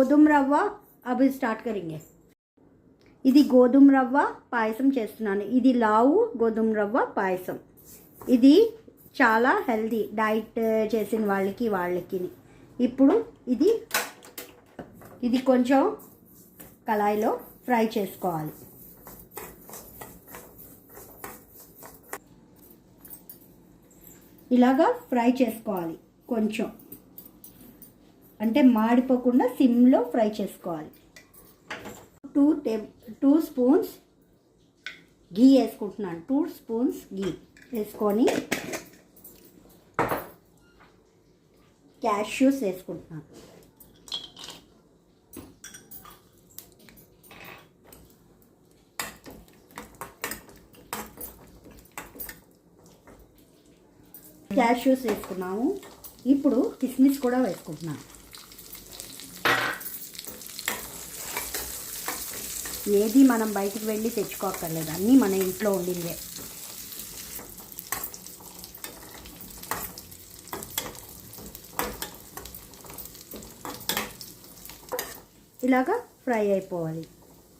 గోధుమ రవ్వ అవి స్టార్ట్ కరింగే. ఇది గోధుమ రవ్వ పాయసం చేస్తున్నాను. ఇది లావు గోధుమ రవ్వ పాయసం. ఇది చాలా హెల్దీ, డైట్ చేసిన వాళ్ళకి. ఇప్పుడు ఇది కొంచెం కళాయిలో ఫ్రై చేసుకోవాలి. ఇలాగా ఫ్రై చేసుకోవాలి. కొంచెం అంటే మాడిపోకుండా సిమ్లో ఫ్రై చేసుకోవాలి. 2 స్పూన్స్ గీ వేసుకుంటున్నాను. 2 స్పూన్స్ గీ వేసుకొని క్యాష్యూస్ వేసుకుంటున్నాను. క్యాష్యూస్ వేసుకున్నాము. ఇప్పుడు కిస్మిస్ కూడా వేసుకుంటున్నాను. ఏది మనం బయటికి వెళ్ళి తెచ్చుకోక్కర్లేదు, అన్నీ మన ఇంట్లో ఉండిందే. ఇలాగా ఫ్రై అయిపోవాలి.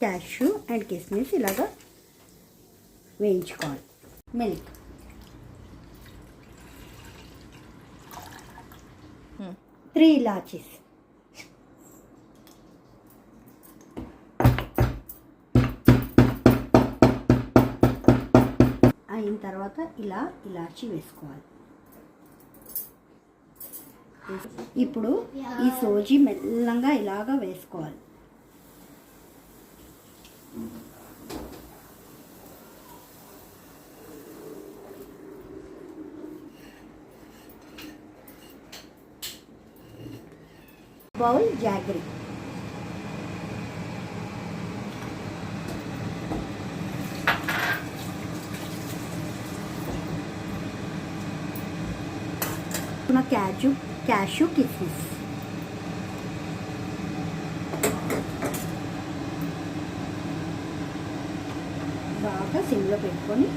క్యాష్యూ అండ్ కిస్మిస్ ఇలాగా వేయించుకోవాలి. మిల్క్ 3 ఇలాచీస్, అయిన తర్వాత ఇలాచీ వేసుకోవాలి. ఇప్పుడు ఈ సోజీ మెల్లంగా ఇలాగా వేసుకోవాలి. బౌల్ జాగరీ, క్యాష్యూ కిస్మిస్, బాగా సిమ్లో పెట్టుకొని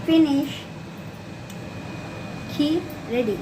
ఫినిష్. ఖీర్ రెడీ.